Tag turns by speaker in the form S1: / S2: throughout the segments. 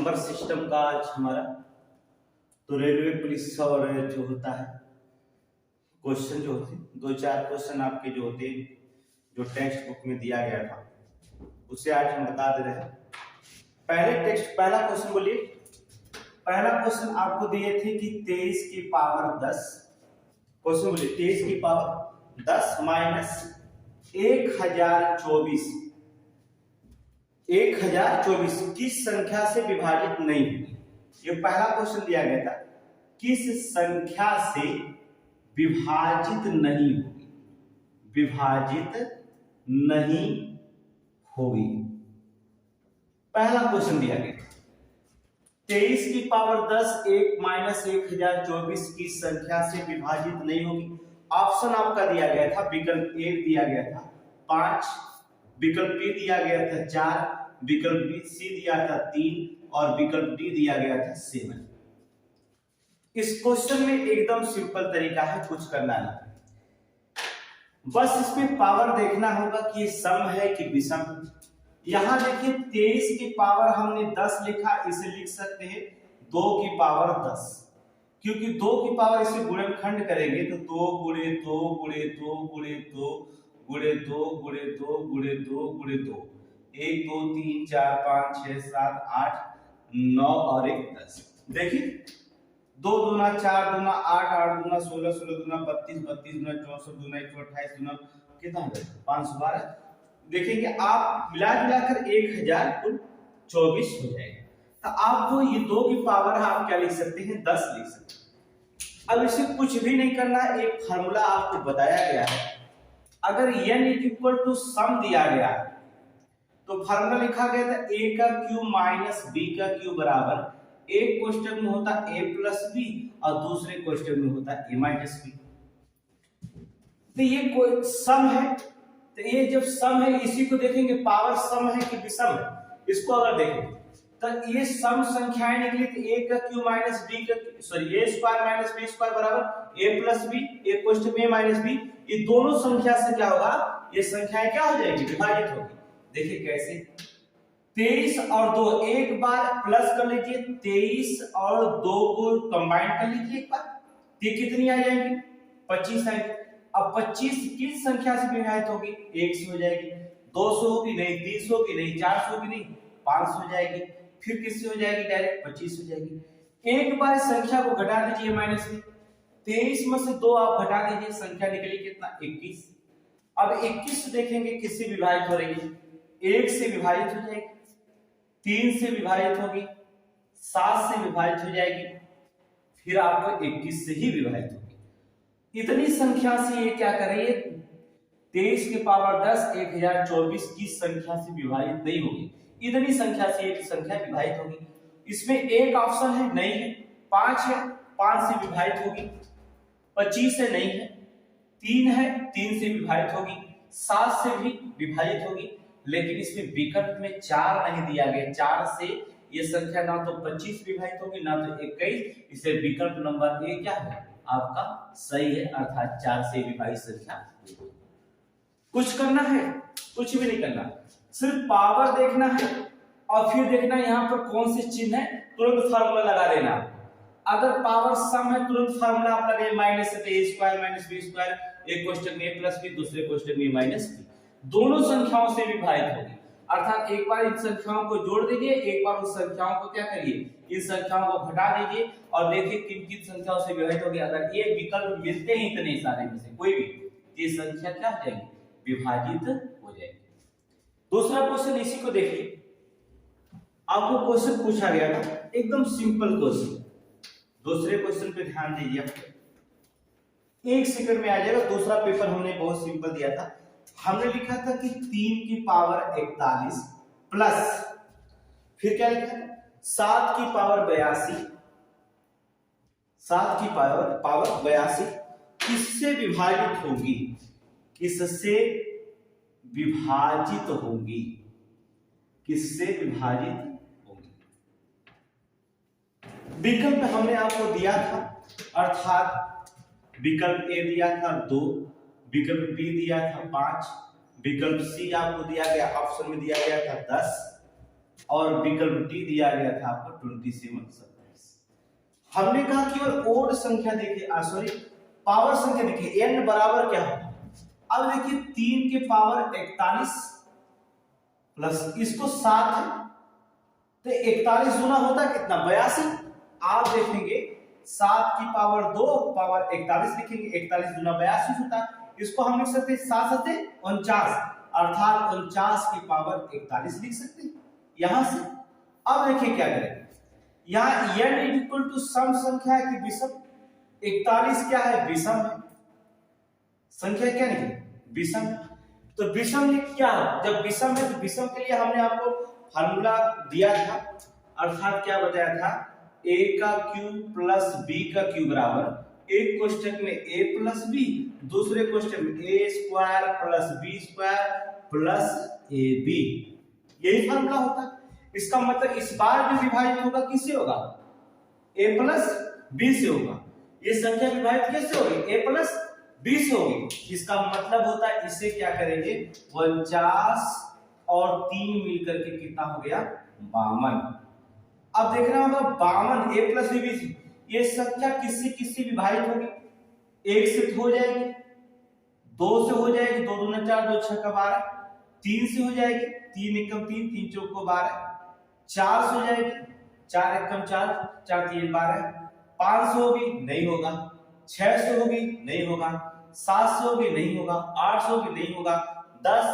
S1: Number system का आज हमारा तो रेलवे पुलिस और जो होता है क्वेश्चन जो होते हैं 2-4 क्वेश्चन आपके जो होते हैं जो टेक्स्ट बुक में दिया गया था उसे आज हम बता दे रहे हैं। पहला क्वेश्चन बोलिए। पहला क्वेश्चन आपको दिए थे कि 23 की पावर 10, क्वेश्चन बोलिए 23 की पावर 10 माइनस 1024 किस संख्या से विभाजित नहीं होगी। ये पहला क्वेश्चन दिया गया था, किस संख्या से विभाजित नहीं होगी, विभाजित नहीं होगी। पहला क्वेश्चन दिया गया 23 की पावर 10 1 माइनस 1024 की संख्या से विभाजित नहीं होगी। ऑप्शन आपका दिया गया था, विकल्प ए दिया गया था 5, विकल्प बी दिया गया था 4, विकल्प बी सी दिया था 3 और विकल्प डी दिया गया था 7। इस क्वेश्चन में एकदम सिंपल तरीका है, कुछ करना नहीं, बस इसमें पावर देखना होगा कि सम है कि विषम। यहां देखिए 23 की पावर हमने 10 लिखा, इसे लिख सकते हैं 2 की पावर 10, क्योंकि 2 की पावर इसे गुणनखंड करेंगे तो 2 गुणे 2 गुणे 2 गुणे 2 गुणे 2 गुणे 2 गुणे 2 गुणे 2 1 2 3 4 5 6 7 8 9 और 1 10। देखिए 2 दूना 4 दूना 8 8 दूना 16 16 दूना 32 32 दूना 64 दूना 128 दूना कितना हो जाएगा 512। देखेंगे आप मिला जुलाकर 1024 हो जाएगा। तो आपको ये 2 की पावर आप क्या लिख सकते हैं 10 लिख सकते हैं। अब इसे कुछ भी नहीं करना, एक फार्मूला आपको बताया गया है। अगर n इक्वल टू सम दिया गया है तो फार्मूला लिखा गया था a का क्यूब माइनस b का क्यूब बराबर एक क्वेश्चन में होता a प्लस b और दूसरे क्वेश्चन में होता a माइनस b। तो ये कोई सम है, तो ये जब सम है इसी को देखेंगे पावर सम है कि विषम है। इसको अगर देखें तो ये सम संख्याएं निकली तो a का क्यूब माइनस b का a square minus b square बराबर a प्लस b, एक क्वेश्चन में a माइनस b। ये दोनों संख्या से क्या होगा, ये संख्याएं क्या हो जाएगी विभाजित होगी। देखिए कैसे 23 और 2 एक बार प्लस कर लीजिए, 23 और 2 को कंबाइन कर लीजिए एक बार, ये कितनी आ जाएगी 25 आएगी। अब 25 किस संख्या से विभाजित होगी, 1 से हो जाएगी, 200 होगी नहीं, 30 होगी नहीं, 400 होगी नहीं, 500 हो जाएगी, फिर किससे हो जाएगी डायरेक्ट 25 हो जाएगी। एक बार संख्या को घटा दीजिए माइनस में, 23 में से 2 आप घटा दीजिए, संख्या निकली कितना 21। अब 21 देखेंगे किससे विभाजित हो रही है, 1 से विभाजित हो जाएगी, 3 से विभाजित होगी, 7 से विभाजित हो जाएगी, फिर आपको 21 से ही विभाजित होगी। इतनी संख्या से ये क्या कर रही है 23 की पावर 10 1024 की संख्या से विभाजित नहीं होगी। इतनी संख्या से ये संख्या विभाजित होगी। इसमें एक ऑप्शन है नहीं है, 5 है 5 से विभाजित होगी, 25 है नहीं है, 3 है 3 से विभाजित होगी, 7 से भी विभाजित होगी। लेकिन इसमें विकल्प में 4 नहीं दिया गया, 4 से ये संख्या ना तो 25 विभाजित होगी ना तो 21, इसे विकल्प नंबर ए क्या है आपका सही है, अर्थात 4 से विभाजित संख्या। कुछ करना है, कुछ भी नहीं करना, सिर्फ पावर देखना है और फिर देखना यहाँ पर कौन से चिन्ह है, तुरंत फार्मूला लगा देना। अगर पावर सम है तुरंत फार्मूला आप लगाए minus a square minus b square, एक क्वेश्चन में a प्लस b दूसरे क्वेश्चन में माइनस b, दोनों संख्याओं से विभाजित होगी। अर्थात एक बार इन संख्याओं को जोड़ दीजिए, एक बार उस संख्याओं को क्या करिए इन संख्याओं को घटा दीजिए और देखिए किन किन संख्याओं से विभाजित होगी। अगर ये विकल्प मिलते हैं इतने सारे में से कोई भी, ये संख्या क्या हो जाएगी विभाजित हो जाएगी। दूसरा क्वेश्चन इसी को देखिए, आपको क्वेश्चन पूछा गया था एकदम सिंपल क्वेश्चन। दूसरे क्वेश्चन पे ध्यान दीजिए, 1 सेकंड में आ जाएगा। दूसरा पेपर हमने बहुत सिंपल दिया था, हमने लिखा था कि 3 की पावर 41 प्लस फिर क्या लिखा था 7 की पावर 82, 7 की पावर 82 किससे विभाजित होगी, किससे विभाजित होगी, किससे विभाजित होगी। विकल्प हमने आपको दिया था, अर्थात विकल्प ए दिया था 2, विकल्प बी दिया था 5, विकल्प सी आपको दिया गया ऑप्शन में दिया गया था 10, और विकल्प डी दिया गया था आपको 27 27। हमने कहा केवल ओड संख्या देखिए, सॉरी पावर संख्या देखिए, n बराबर क्या होगा। अब देखिए 3 के पावर 41 प्लस इसको 7 है, तो 41 गुना होता कितना 82। आप देखेंगे 7 की पावर 2 पावर 41 लिखेंगे, 41 गुना 82 होता है। इसको हम लिख सकते हैं 7 7 49, अर्थात 49 की पावर 41 लिख सकते हैं यहां से। अब देखिए क्या करेंगे, यहाँ n इक्वल टू सम संख्या है कि विषम, 41 क्या है विषम है, संख्या क्या नहीं विषम। तो विषम क्या है, जब विषम है तो विषम के लिए हमने आपको फार्मूला दिया था, अर्थात क्या बताया था, a का क्यूब प्लस b का क्यूब बराबर एक कोष्ठक में a प्लस b, दूसरे कोष्ठक में a square plus b square plus ab, यही फार्मूला होता है। इसका मतलब इस बार जो विभाजित होगा किससे होगा, a प्लस b से होगा। ये संख्या विभाजित कैसे होगी, a प्लस b से होगी। इसका मतलब होता है इसे क्या करेंगे 49 और 3 मिलकर के कितना हो गया 52। अब देखना होगा 52 a प्लस b से ये संख्या किससे विभाजित होगी, 1 से हो जाएगी, 2 से हो जाएगी, 2 दूना 4 2 6 का 12, 3 से हो जाएगी, 3 एकम 3 3 चौक को 12, 4 से हो जाएगी, 4 एकम 4 4 3 12, 5 से होगी नहीं होगा, 6 से होगी नहीं होगा, 7 से होगी नहीं होगा, 8 से होगी नहीं होगा, 10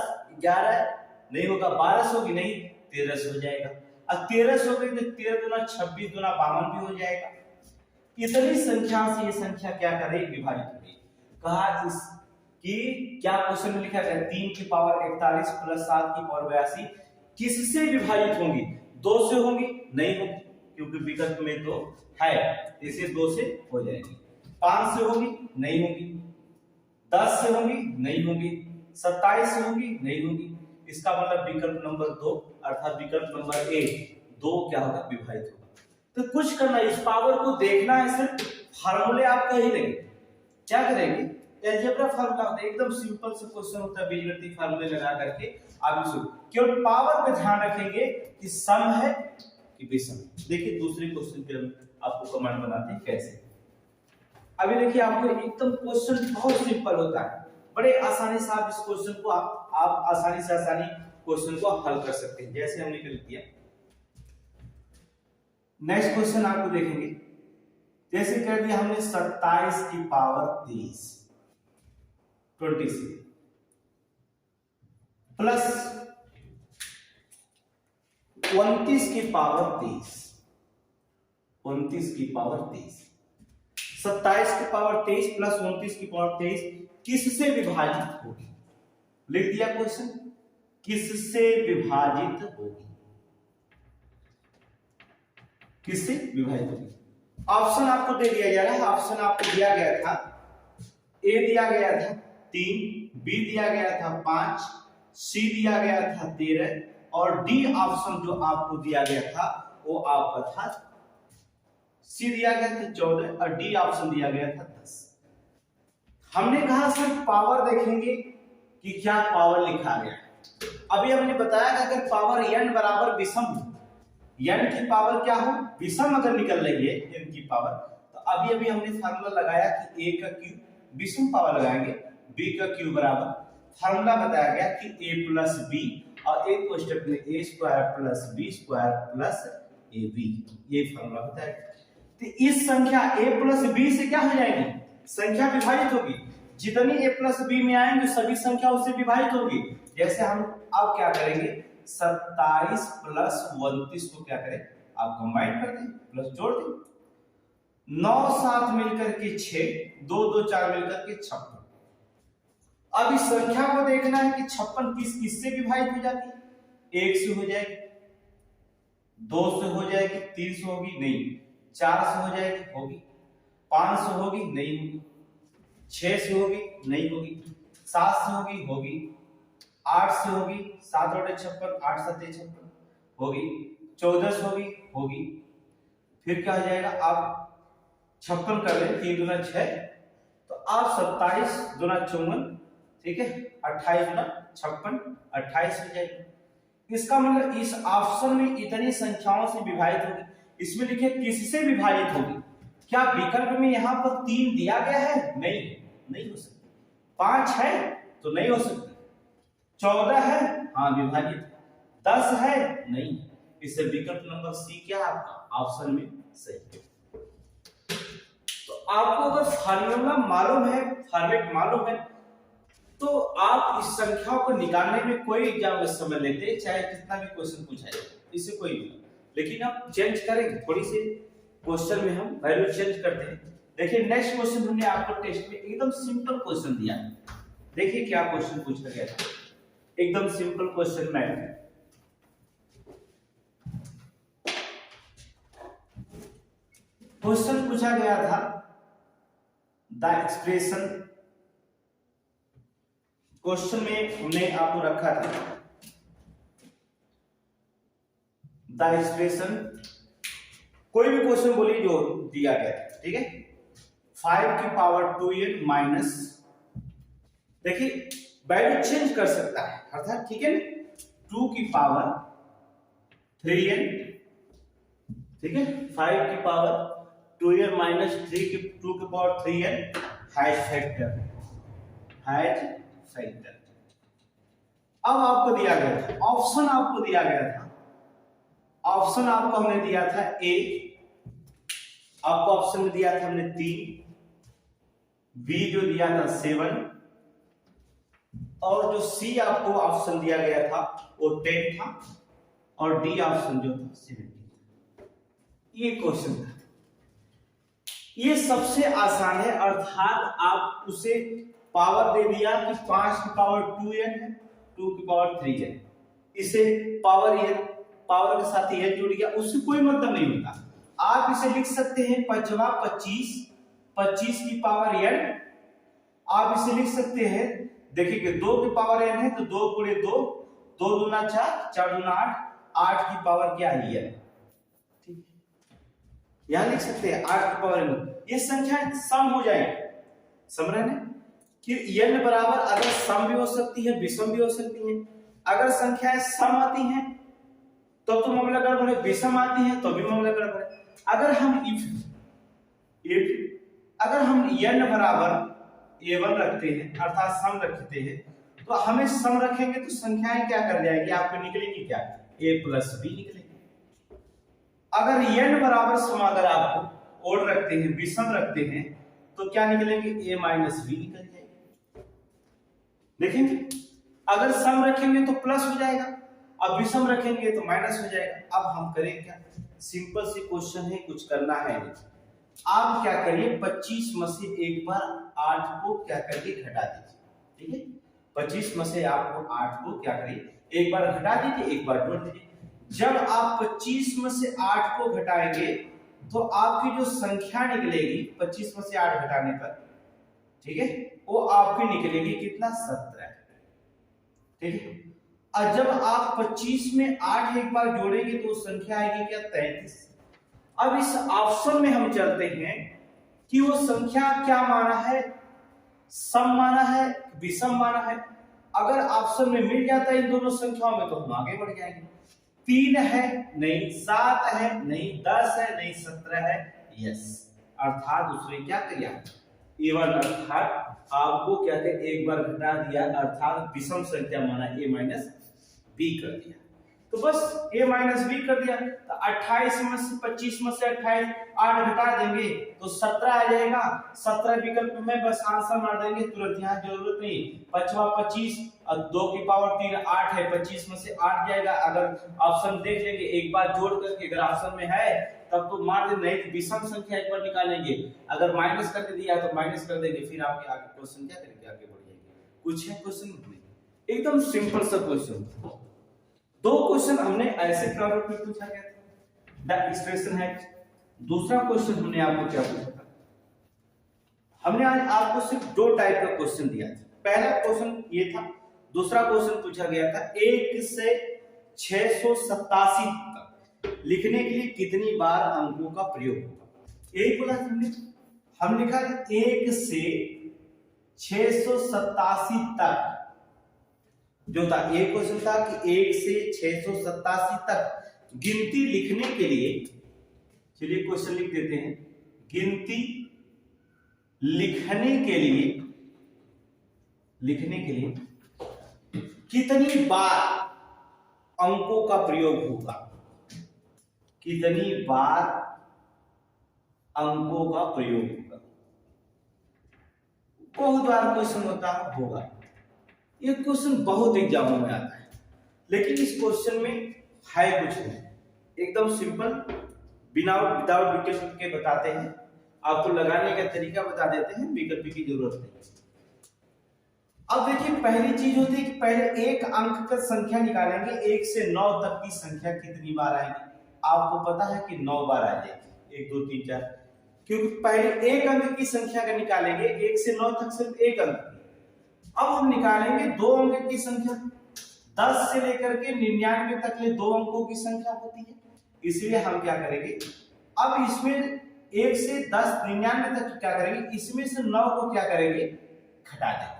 S1: 11 नहीं होगा, 12 से होगी नहीं, 13 से हो जाएगा। अब 13 से होगी तो 13 दूना 26 दूना 52 भी हो जाएगा। इतनी संख्या से ये संख्या क्या करेगी विभाजित होगी। कहा इस कि क्या क्वेश्चन में लिखा है 3 की पावर 41 प्लस 7 की पावर 82 किससे विभाजित होंगी, 2 से होंगी नहीं होगी क्योंकि विकल्प में तो है, इसे 2 से हो जाएगी, 5 से होगी नहीं होगी, 10 से होगी नहीं होगी, 27 से होगी नहीं होगी। इसका मतलब विकल्प नंबर 2 अर्थात विकल्प नंबर ए 2 क्या होगा विभाजित होगा। तो कुछ करना, इस पावर को देखना है, सिर्फ फार्मूले आप कहीं लेंगे, क्या करेंगे अलजेब्रा फार्मूला होता है, एकदम सिंपल से क्वेश्चन होता है, बीजगणितीय फार्मूले लगा करके आप इसको केवल पावर पे ध्यान रखेंगे कि सम है कि विषम। देखिए दूसरे क्वेश्चन पे हम आपको कमेंट बनाते हैं कैसे। अभी देखिए आपको एकदम क्वेश्चन बहुत सिंपल होता है, बड़े आसानी से आप इस क्वेश्चन को आप आसानी से क्वेश्चन को हल कर सकते हैं, जैसे हमने कर दिया। नेक्स्ट क्वेश्चन आपको देखेंगे, जैसे कर दिया हमने 27 की पावर 23 26 प्लस 29 की पावर 23, 29 की पावर 23, 27 की पावर 23 प्लस 29 की पावर 23 किससे विभाजित होगी। लिख दिया क्वेश्चन, किससे विभाजित होगी, किससे विभाजित होगी। ऑप्शन आपको दे दिया जा रहा है, ऑप्शन आपको दिया गया था, ए दिया गया था 3, बी दिया गया था 5, सी दिया गया था 13 और डी ऑप्शन जो आपको दिया गया था वो आपका था, सी दिया गया था 14 और डी ऑप्शन दिया गया था 10। हमने कहा सिर्फ पावर देखेंगे कि क्या पावर लिखा गया है। अभी हमने बताया कि अगर पावर n बराबर विषम हो, n की पावर क्या हो विषम अगर निकल रही है n की पावर, तो अभी अभी हमने फार्मूला लगाया कि a का क्यूब विषम पावर लगाएंगे, b का क्यूब बराबर फार्मूला बताया गया कि a प्लस b और एक कोष्ठक में a square plus b square plus ab, ये फार्मूला होता है। तो इस संख्या a प्लस b से क्या हो जाएगी, संख्या विभाजित होगी, जितनी a प्लस b में आएंगे सभी संख्या उससे विभाजित होगी। जैसे हम अब क्या करेंगे 27 प्लस 29 को क्या करें आप कंबाइन कर दें, प्लस जोड़ दें, 9 7 मिलकर के 6, 2 2 4 मिलकर के 56। अब इस संख्या को देखना है कि 56 किससे विभाजित हो जाती है, 1 से हो जाएगी, 2 से हो जाएगी, 3 से होगी नहीं, 4 से हो जाएगी होगी, 5 से होगी नहीं होगी, 6 से होगी नहीं होगी, 7 से होगी होगी, 8 से होगी, 7 और 56 8 7 56 होगी, 14 से होगी होगी, फिर क्या हो जाएगा आप 56 कर लें 3 दूना 6, तो आप 27 दूना 54, ठीक है, 28 दूना 56 28 हो जाएगा। इसका मतलब इस ऑप्शन में इतनी संख्याओं से विभाजित होगी। इसमें लिखे किससे विभाजित होगी। क्या विकल्प में यहाँ पर 3 दिया गया है? नहीं हो सकता। 5 है तो नहीं हो सकता। 14 है, हाँ विभाजित। 10 है, नहीं। इससे विकल्प नंबर सी क्या है आपका ऑप्शन में सही है। तो आपको अगर फार्मूला मालूम है, फॉर्मेट मालूम है, तो आप इस संख्याओं को निकालने में कोई एग्जाम में समय लेते, चाहे कितना भी क्वेश्चन पूछा जाए, इससे कोई नहीं। लेकिन आप चेंज करेंगे, थोड़ी सी क्वेश्चन में हम वैल्यू चेंज करते हैं। देखिए नेक्स्ट क्वेश्चन हमने आपको टेस्ट में एकदम सिंपल क्वेश्चन दिया। देखिए क्या क्वेश्चन पूछा गया था, एकदम सिंपल क्वेश्चन में क्वेश्चन पूछा गया था द एक्सप्रेशन। क्वेश्चन में हमने आपको रखा था द एक्सप्रेशन, कोई भी क्वेश्चन बोलिए जो दिया गया है, ठीक है। 5 की पावर 2n माइनस, देखिए वैल्यू चेंज कर सकता है अर्थात, ठीक है ना, 2 की पावर 3n, ठीक है। 5 की पावर 2n माइनस 2 की पावर 3n हैश फैक्टर। अब आपको दिया गया था ऑप्शन, आपको दिया गया था ऑप्शन, आपको हमने दिया था ए, आपको ऑप्शन में दिया था हमने 3, बी जो दिया था 7, और जो सी आपको ऑप्शन दिया गया था वो 10 था, और डी ऑप्शन जो था 17। ये क्वेश्चन था, ये सबसे आसान है, अर्थात आप उसे पावर दे दिया कि 5 की पावर 2n है, 2 की पावर 3n, इसे पावर के साथ n जुड़ गया, उससे कोई मतलब नहीं होता। आप इसे लिख सकते हैं 25 की पावर n, आप इसे लिख सकते हैं, देखिए कि 2 की पावर n है तो 2 गुणे 2, 2 दूना 4, 4 दूना 8, 8 की पावर क्या है n, ठीक है, यहां लिख सकते हैं 8 की पावर n। ये संख्या सम हो जाएगी, समझ रहे हैं कि n बराबर अगर सम भी हो सकती है, विषम भी हो सकती है। अगर संख्याएं सम आती हैं तो मामला गड़बड़ है, विषम आती है तो भी मामला गड़बड़ है। अगर हम अगर हम n बराबर a1 रखते हैं, अर्थात सम रखते हैं, तो हमें सम रखेंगे तो संख्याएं क्या कर जाएगी, आपको निकलेगी क्या, a प्लस b निकलेगी। अगर n बराबर सम अगर आपको ओड रखते हैं, विषम रखते हैं, तो क्या निकलेंगे, a माइनस b निकल जाएगी। देखेंगे अगर सम रखेंगे तो प्लस हो जाएगा, अब विषम रखेंगे तो माइनस हो जाएगा। अब हम करें क्या, सिंपल सी क्वेश्चन है, कुछ करना है नहीं। आप क्या करिए, 25 में से एक बार 8 को क्या करके घटा दीजिए, ठीक है। 25 में से आपको 8 को क्या करिए, एक बार घटा दीजिए, एक बार जोड़ दीजिए। जब आप 25 में से 8 को घटाएंगे तो आपकी जो संख्या निकलेगी 25 में से 8 घटाने पर, ठीक है, वो आपकी निकलेगी कितना, 17, ठीक है। और जब आप 25 में 8 एक बार जोड़ेंगे तो संख्या आएगी क्या, 33। अब इस ऑप्शन में हम चलते हैं कि वो संख्या क्या माना है, सम माना है, विषम माना है। अगर ऑप्शन में मिल जाता है इन दोनों संख्याओं में तो हम आगे बढ़ जाएंगे। 3 है नहीं, 7 है नहीं, 10 है नहीं, 17 है, यस। अर्थात उसने क्या किया, इवन, अर्थात आपको क्या किया, एक बार घटा दिया, अर्थात विषम संख्या माना a माइनस b कर दिया। तो बस a माइनस b कर दिया, तो 28 में से 25 में से 28 8 घटा देंगे तो 17 आ जाएगा। 17 विकल्प में बस आंसर मार देंगे तुरंत, यहाँ जरूरत नहीं। 25 और 2 की पावर 3 8 है, 25 में से 8 जाएगा। अगर ऑप्शन देख लेंगे एक बार जोड़ करके, अगर ऑप्शन में है तब तो मार दें, नहीं तो विषम संख्या एक बार निकालेंगे, अगर माइनस करके दिया तो माइनस कर देंगे, फिर आपके आगे क्वेश्चन क्या करेंगे, आगे बढ़ जाएंगे। कुछ है क्वेश्चन, एकदम सिंपल सा क्वेश्चन। 2 क्वेश्चन हमने ऐसे प्रारूप में पूछा गया था, द एक्सप्रेशन है। दूसरा क्वेश्चन हमने आपको क्या पूछा था, हमने आज आपको सिर्फ 2 टाइप का क्वेश्चन दिया था। पहला क्वेश्चन ये था, दूसरा क्वेश्चन पूछा गया था 1 से 687 तक लिखने के लिए कितनी बार अंकों का प्रयोग होगा। एक बोला हमने, हम लिखा 1 से 687 तक जो था एक क्वेश्चन था कि 1 से 687 तक गिनती लिखने के लिए, चलिए क्वेश्चन लिख देते हैं, गिनती लिखने के लिए कितनी बार अंकों का प्रयोग होगा, कितनी बार अंकों का प्रयोग होगा। बहुत बार क्वेश्चन होगा। ये क्वेश्चन बहुत एग्जामों में आता है, लेकिन इस क्वेश्चन में है कुछ नहीं, एकदम सिंपल, विदाउट विकल्प के बताते हैं, आपको लगाने का तरीका बता देते हैं, विकल्प की जरूरत नहीं। अब देखिए पहली चीज होती है कि पहले एक अंक का संख्या निकालेंगे, 1 से 9 तक की संख्या कितनी बार आएगी। आपको पता है कि 9 बार आ जाएगी, 1 2 3 4, क्योंकि पहले एक अंक की संख्या का निकालेंगे, 1 से 9 तक सिर्फ एक अंक। अब हम निकालेंगे 2 अंक की संख्या, 10 से लेकर के 99 तक ले 2 अंकों की संख्या होती है, इसलिए हम क्या करेंगे, अब इसमें 1 से 10 99 तक क्या करेंगे, इसमें से 9 को क्या करेंगे, घटा देंगे।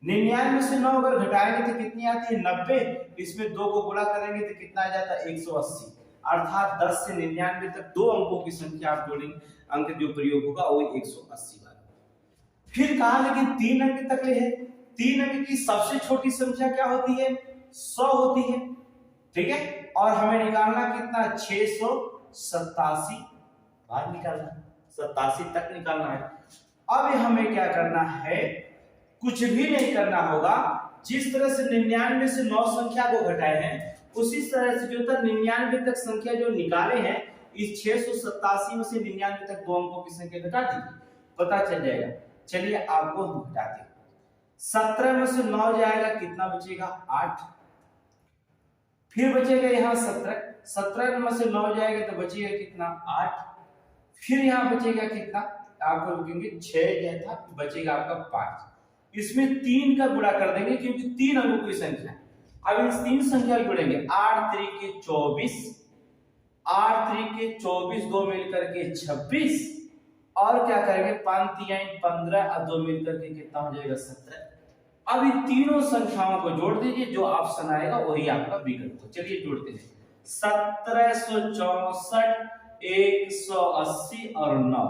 S1: 99 से 9 अगर घटाएंगे तो कितनी आती है, 90, इसमें 2 को गुणा करेंगे तो कितना आ जाता है, 180, अर्थात 10 से 99 तक 2 अंकों की संख्या आप जोड़ेंगे, अंक जो प्रयोग होगा वो 180 बार। फिर कहा लेकिन 3 अंक तक ले है, 3 अंक की सबसे छोटी संख्या क्या होती है, 100 होती है, ठीक है, और हमें निकालना कितना, 687 बार निकालना, 87 तक निकालना है। अब हमें क्या करना है, कुछ भी नहीं करना होगा, जिस तरह से 99 से 9 संख्या को घटाए हैं, उसी तरह से जो था 99 तक संख्या जो निकाले हैं, इस 687 में से 99 तक 2 अंकों की संख्या घटा दीजिए, पता चल जाएगा। चलिए आपको हम घटाते हैं, 17 में से 9 जाएगा, कितना बचेगा, 8, फिर बचेगा यहाँ 17 में से 9 जाएगा तो बचेगा कितना, 8, फिर यहाँ बचेगा कितना, आपको रुकेंगे 6 गया था, बचेगा आपका 5, इसमें 3 का गुणा कर देंगे क्योंकि 3 अंकों की संख्या है। अब इस 3 संख्या को जोड़ेंगे, 8 3 के 24, 8 3 के 24, 2 मिलकर के 26, और क्या करेंगे, 5 3 15 और 2 मिलकर के कितना हो जाएगा, 17। अब इन तीनों संख्याओं को जोड़ दीजिए, जो ऑप्शन आएगा वही आपका विकल्प हो। चलिए जोड़ते हैं, 1764, 180 और 9,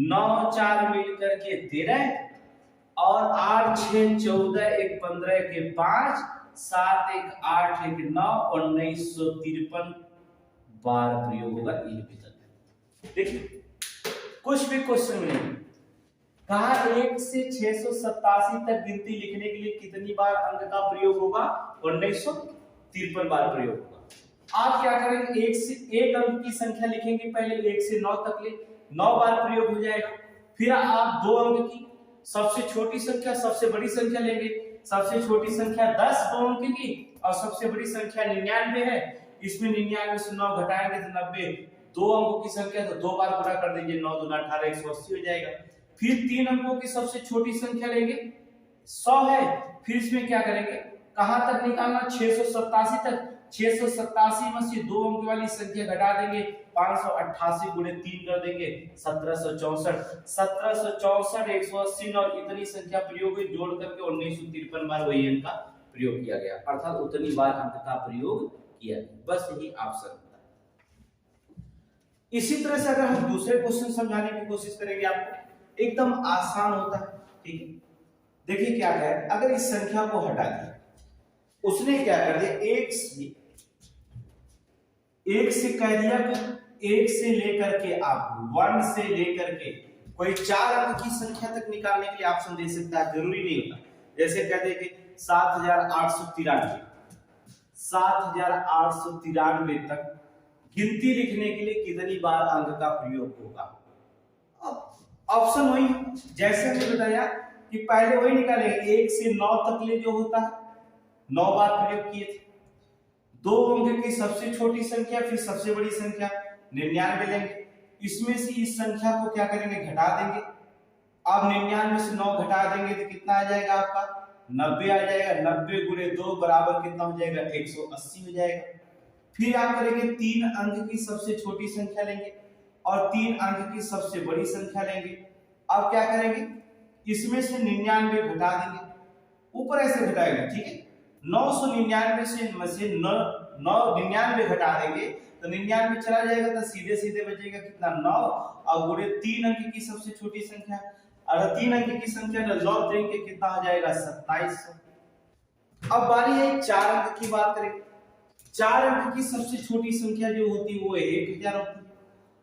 S1: 9 4 मिलकर के 13, और 8 6 14, 1 15 के 5, 7 1 8 1 9, और 1953 बार प्रयोग होगा, ये विकल्प। देखिए कुछ भी क्वेश्चन में नहीं कहा 1 से 687 तक गिनती लिखने के लिए कितनी बार अंक का प्रयोग होगा, 1953 बार प्रयोग होगा। आप क्या करेंगे, 1 से 1 अंक की संख्या लिखेंगे, पहले 1 से 9 तक ले 9 बार प्रयोग हो जाएगा, फिर आप 2 अंक की सबसे छोटी संख्या सबसे बड़ी संख्या लेंगे, सबसे छोटी संख्या 10 2 अंक की, और सबसे बड़ी संख्या 99 है, इसमें 99 से 9 घटाएंगे तो 90, 2 अंकों की संख्या तो 2 बार गुणा कर दीजिए, 9 2 18, 180 हो जाएगा। फिर 3 अंकों की सबसे छोटी संख्या लेंगे, 100 है, फिर इसमें क्या करेंगे, कहां तक निकालना, 687 तक, 687 में से 2 अंक वाली संख्या घटा देंगे, 588 गुणे 3 कर देंगे, 1764, 1764 180 और इतनी संख्या प्रयोग हुई, जोड़ करके 1953 बार वही अंक का प्रयोग किया गया, अर्थात उतनी बार अंक का प्रयोग किया गया। बस यही ऑप्शन होता है। इसी तरह से अगर हम दूसरे क्वेश्चन समझाने की कोशिश करेंगे, आपको एकदम आसान होता है, ठीक है। देखिए क्या है, अगर इस संख्या को हटा दिया, उसने क्या कर दिया, 1 से कह दिया कि 1 से लेकर के आप 1 से लेकर के कोई 4 अंक की संख्या तक निकालने के लिए ऑप्शन दे सकता है, जरूरी नहीं होता। जैसे कहते हैं कि 7893 तक गिनती लिखने के लिए कितनी बार अंक का प्रयोग होगा। अब ऑप्शन वही, जैसे हमने बताया कि पहले वही निकालेंगे, 1 से 9 तक ले जो होता है 9 बार प्रयोग किए थे, 2 अंक की सबसे छोटी संख्या, फिर सबसे बड़ी संख्या 99 लेंगे, इसमें से इस संख्या को क्या करेंगे, घटा देंगे। अब 99 से 9 घटा देंगे तो कितना आ जाएगा, आपका 90 आ जाएगा, 90 गुणे 2 बराबर कितना हो जाएगा, 180 हो जाएगा। फिर आप करेंगे 3 अंक की सबसे छोटी संख्या लेंगे और 3 अंक की सबसे बड़ी संख्या लेंगे। अब क्या करेंगे, इसमें से 99 घटा देंगे, ऊपर ऐसे घटाएंगे, ठीक है, 999 से 99 घटा देंगे तो 99 चला जाएगा तो सीधे सीधे बचेगा कितना 9 और गुणे 3 अंक की सबसे छोटी संख्या और 3 अंक की संख्या का लॉग देंगे कितना हो जाएगा 2700। अब बारी है 4 अंक की बात करें। 4 अंक की सबसे छोटी संख्या जो होती है वो 1000 होती है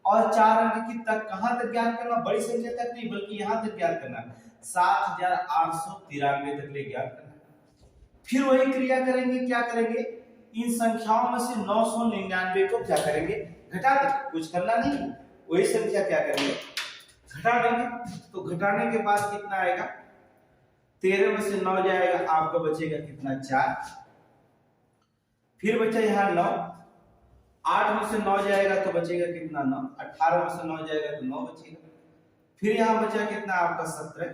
S1: और 4 अंक की तक कहां तक ज्ञात करना, बड़ी संख्या तक नहीं बल्कि यहां तक ज्ञात करना 7893 तक ले ज्ञात करना। फिर वही क्रिया करेंगे, क्या करेंगे इन संख्याओं में से 999 को क्या करेंगे घटा देंगे, कुछ करना नहीं है, वही संख्या क्या करेंगे घटा देंगे। तो घटाने के बाद कितना आएगा 13 में से 9 जाएगा आपका बचेगा कितना 4, फिर बचा यहाँ 9, 8 में से 9 जाएगा तो बचेगा कितना 9, 18 में से 9 जाएगा तो 9 बचेगा, फिर यहाँ बचा कितना आपका 17,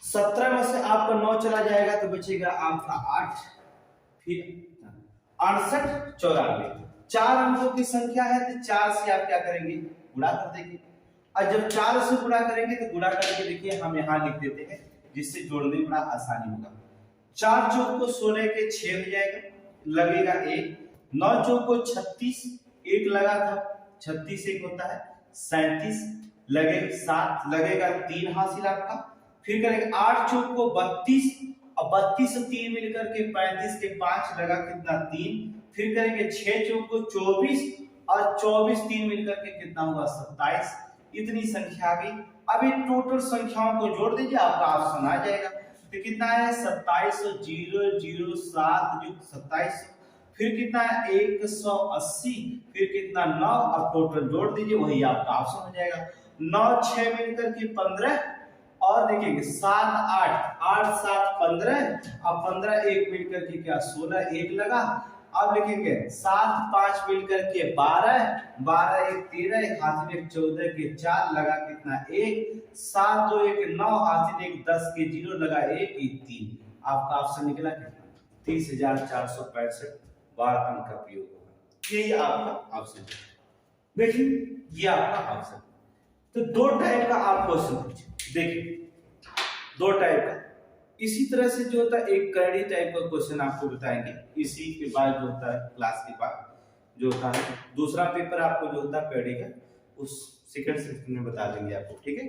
S1: 17 में से आपका 9 चला जाएगा तो बचेगा आपका 8, फिर 68 94। 4 अंकों की संख्या है तो 4 से आप क्या करेंगे गुणा कर देंगे और जब 4 से गुणा करेंगे तो गुणा करके देखिए हम यहाँ लिख देते हैं जिससे जोड़ने में बड़ा आसानी होगा। 4 चौक को 16 के 6 हो जाएगा, लगेगा 1, 9 चौक को 36, 1 लगा था 36 1 होता है 37, लगेगा 7, लगेगा 3 हासिल आपका, फिर करेंगे 8 चौक को 32 और 32 से 3 मिलकर के 35 के 5 लगा कितना 3, फिर करेंगे 6 चौक को 24 और 24 3 मिलकर के कितना हुआ 27। इतनी संख्या आ गई। अब इन टोटल संख्याओं को जोड़ दीजिए आपका ऑप्शन आ जाएगा। तो कितना है 2707 युक्त 27, फिर कितना है 180, फिर कितना 9 और टोटल जोड़ दीजिए वही आपका ऑप्शन हो जाएगा। 9 6 मिलकर के 15 और देखेंगे 7 8 8 7 15 और 15 1 मिलकर के क्या 16 1 लगा। अब लिखेंगे 7 5 मिलकर के 12 12 1 13 1 हासिल 1 14 के 4 लगा कितना 1 7 2 1 9 हासिल 1 10 के 0 लगा 1 3। आपका ऑप्शन निकला कितना 30,465 बार अंक का प्रयोग होगा। यही आपका ऑप्शन है। देखिए ये आपका ऑप्शन। तो दो टाइप का आप क्वेश्चन पूछे, देखिए दो टाइप का। इसी तरह से जो होता है एक करड़ी टाइप का क्वेश्चन आपको बताएंगे इसी के बाद जो होता है क्लास के बाद जो होता है दूसरा पेपर आपको जो होता है करड़ी का उस सेकंड सेक्शन में बता देंगे आपको, ठीक है।